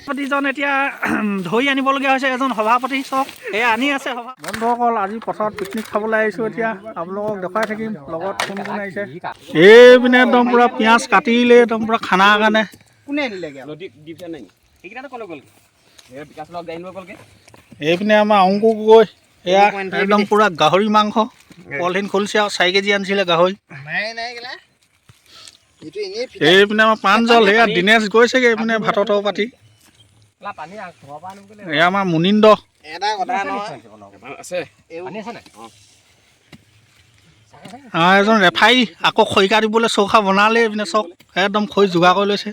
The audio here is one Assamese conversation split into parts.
সভাপতিজন এতিয়া ধৰি আনিবলগীয়া হৈছে এজন সভাপতি চক এয়া আনি আছে বন্ধুসকল আজি পথাৰত পিকনিক খাবলৈ আহিছোঁ এতিয়া আপোনালোকক দেখুৱাই থাকিম লগত কোন কোন আহিছে এইপিনে একদম পূৰা পিঁয়াজ কাটিলে একদম পূৰা খানাৰ কাৰণে কোনে আনিলেগৈ এইপিনে আমাৰ অংকু গৈ এয়া একদম পূৰা গাহৰি মাংস পলিথিন খুলিছে আৰু 4 কেজি আনিছিলে গাহৰি এইপিনে আমাৰ প্ৰাঞ্জল এয়া দিনেশ গৈছেগৈ এইপিনে ভাতৰ পাতি এয়া আমাৰ মুনিন্দ এজন ৰেফাৰী আকৌ খৰিকা দিবলৈ চৌকা বনালে এইপিনে চক একদম খৰি যোগাৰ কৰি লৈছে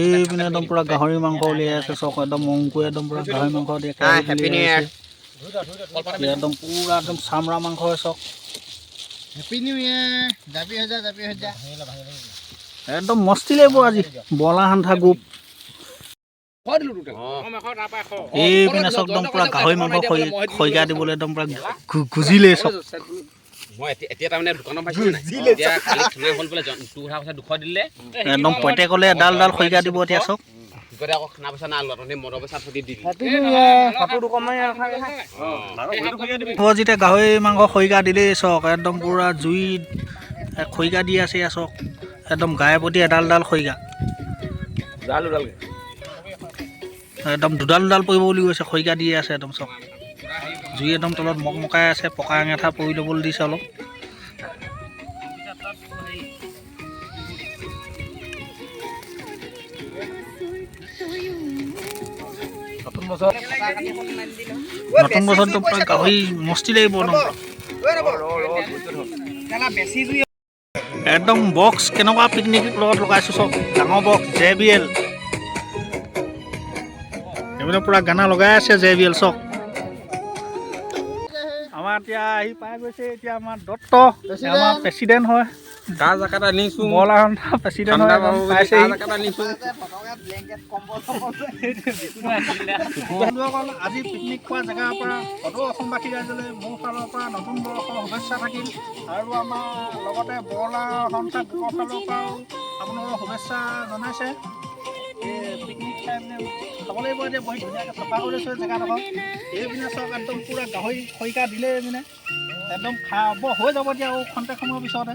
এইপিনে একদম পূৰা গাহৰি মাংস উলিয়াই আছে চক একদম অংকুৰে একদম পূৰা গাহৰি মাংস দিয়ে একদম পূৰা একদম চামৰা মাংস হয় চক একদম মস্তি লাগিব আজি বলা সান্ধা গ্ৰুপ এইপিনে চক একদম পূৰা গাহৰি মাংস খৰিকা দিবলৈ একদম পূৰা গুজিলে চক একদম প্ৰত্যেকলে এডাল এডাল খৰিকা দিব এতিয়া চক যেতিয়া গাহৰি মাংস খৰিকা দিলেই চক একদম পূৰা জুইত খৰিকা দি আছে চক একদম গায়ে প্ৰতি এডাল এডাল খৰিকা একদম দুডাল দুডাল পৰিব বুলি কৈছে খৰিকা দি আছে একদম চক জুই একদম তলত মকমকাই আছে পকা এঙেঠা পৰি ল'বলৈ দিছে অলপ নতুন বছৰটো গাহৰি মস্তি লাগিব একদম বক্স কেনেকুৱা পিকনিক লগত লগাইছোঁ চব ডাঙৰ বক্স JBL এইপিনে পূৰা গানা লগাই আছে JBL চক আমাৰ এতিয়া আহি পাই গৈছে এতিয়া আমাৰ দত্ত আমাৰ প্ৰেচিডেণ্ট হয় প্ৰেচিডেণ্ট হয় আজি পিকনিক খোৱা জেগাৰ পৰা সদৌ অসমবাসী ৰাইজলৈ মোৰ ফালৰ পৰা নতুন বৰ্ষৰ শুভেচ্ছা থাকিল আৰু আমাৰ লগতে বৰলা সন্থা গ্ৰুপৰ ফালৰ পৰাও আপোনালোকৰ শুভেচ্ছা জনাইছে পিকনিক খাই পিনে খাব লাগিব এতিয়া বহি ধুনীয়াকৈ চাফা কৰি লৈছোঁ জেগাডোখৰ এইপিনে চক একদম পূৰা গাহৰি খৰিকা দিলে এইপিনে একদম খাব হৈ যাব এতিয়া আৰু খন্তেক সময়ৰ পিছতে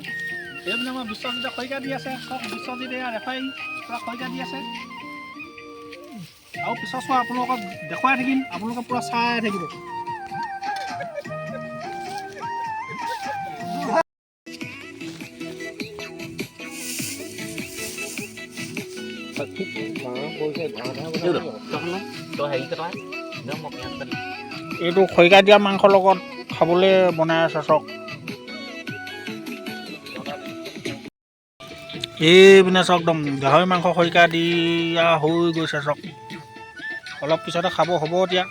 এইপিনে আমাৰ বিশ্বজিতে খৰিকা দি আছে চক বিশ্বজিত এয়া ৰেফাৰী পূৰা খৰিকা দি আছে আৰু পিছত চোৱা আপোনালোকক দেখুৱাই থাকিম আপোনালোকে পূৰা চাই থাকিব এইটো খৰিকা দিয়া মাংসৰ লগত খাবলৈ বনাই আছে চক এইপিনে চক একদম গাহৰি মাংস খৰিকা দিয়া হৈ গৈছে চক অলপ পিছতে খাব হ'ব এতিয়া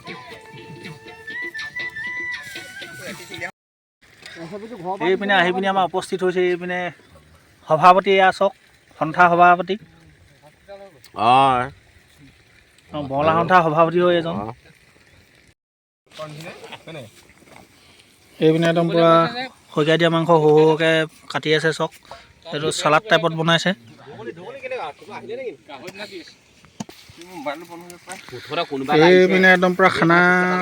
এইপিনে আহি পিনে আমাৰ উপস্থিত হৈছে এইপিনে সভাপতি এয়া চক সন্থা সভাপতি বৰলা সন্থা সভাপতি হৈ এজন এইপিনে একদম পূৰা খৰিকা দিয়া মাংস সৰুকৈ কাটি আছে চক এইটো চালাড টাইপত বনাইছে এইপিনে একদম পূৰা খানা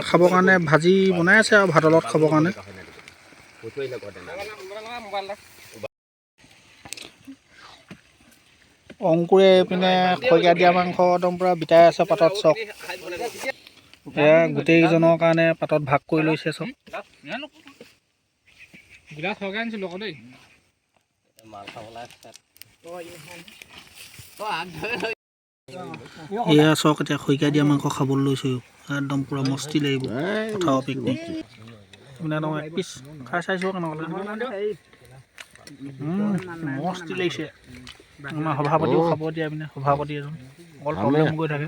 খাবৰ কাৰণে ভাজি বনাই আছে আৰু ভাতৰ লগত খাবৰ কাৰণে অংকুৰে এইপিনে খৰিকা দিয়া মাংস একদম পূৰা বিটাই আছে পাতত চক এয়া গোটেইকেইজনৰ কাৰণে পাতত ভাগ কৰি লৈছে চক এয়া চক এতিয়া খৰিকা দিয়া মাংস খাবলৈ লৈছোঁ একদম পূৰা মস্তি লাগিব পথাৰৰ পিকনিক মানে একদম এক পিচ খাই চাইছোঁ কেনেকুৱা মস্তি লাগিছে আমাৰ সভাপতিও খাব দিয়া পিনে সভাপতি এজন অকল প্ৰব্লেম গৈ থাকে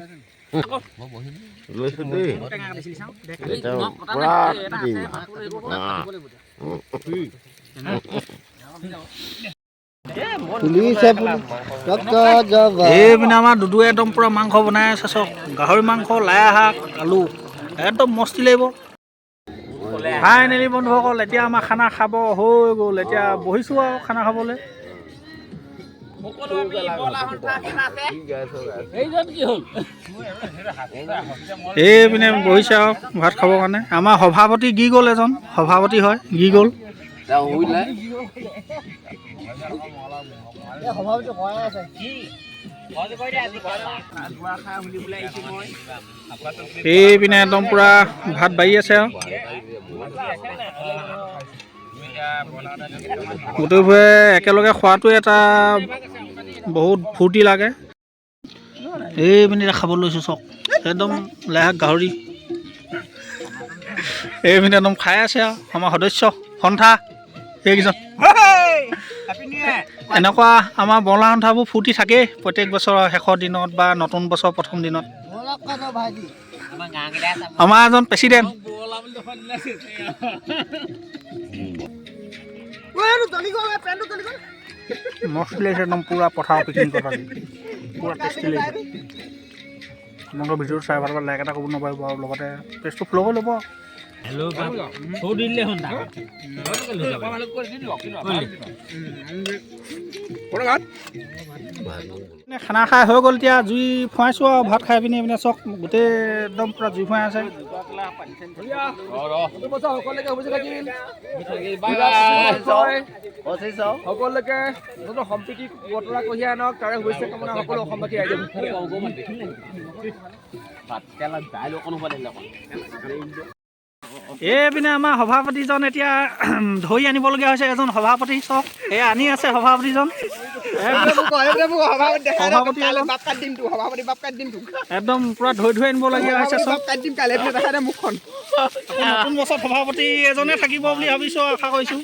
এইপিনে আমাৰ দুদুৱে একদম পূৰা মাংস বনাই আছে চক গাহৰি মাংস লাই শাক আলু একদম মস্তি লাগিব ফাইনেলি বন্ধুসকল এতিয়া আমাৰ খানা খাব হৈ গ'ল এতিয়া বহিছোঁ আৰু খানা খাবলৈ এইপিনে বহিছে আৰু ভাত খাবৰ কাৰণে আমাৰ সভাপতি গি গ'ল এজন সভাপতি হয় গি গ'ল এইপিনে একদম পুৰা ভাত বাঢ়ি আছে আৰু গোটেইবোৰে একেলগে খোৱাটো এটা বহুত ফূৰ্তি লাগে এইপিনে খাব লৈছোঁ চক একদম লাহেক গাহৰি এইপিনে একদম খাই আছে আৰু আমাৰ সদস্য সন্থা এইকেইজন এনেকুৱা আমাৰ বৰলা সন্থাবোৰ ফূৰ্তি থাকেই প্ৰত্যেক বছৰৰ শেষৰ দিনত বা নতুন বছৰ প্ৰথম দিনত আমাৰ এজন প্ৰেচিডেণ্ট মস্তি লাগিছে একদম পূৰা পথাৰ পিকনিক কৰা পূৰা টেষ্টি লাগিছে আপোনালোকৰ ভিডিঅ'টো চাই ভাল লাইক এটা কৰিব নাপাৰিব আৰু লগতে পেজটো ফ'ল' কৰি ল'ব খানা খাই হৈ গ'ল এতিয়া জুই ফুৱাইছোঁ আৰু ভাত খাই পিনি এইপিনে চক গোটেই একদম পূৰা জুই ফুৱাই আছে সকলোকে সম্প্ৰীতি বতৰা কঢ়িয়াই আনক তাৰে শুভেচ্ছা কামনা সকলো অসমবাসী ৰাইজে এইপিনে আমাৰ সভাপতিজন এতিয়া ধৰি আনিবলগীয়া হৈছে এজন সভাপতি চক এই আনি আছে সভাপতিজন একদম পুৰা ধৰি আনিবলগীয়া হৈছে চব নতুন বছৰত সভাপতি এজনে থাকিব বুলি ভাবিছোঁ আশা কৰিছোঁ।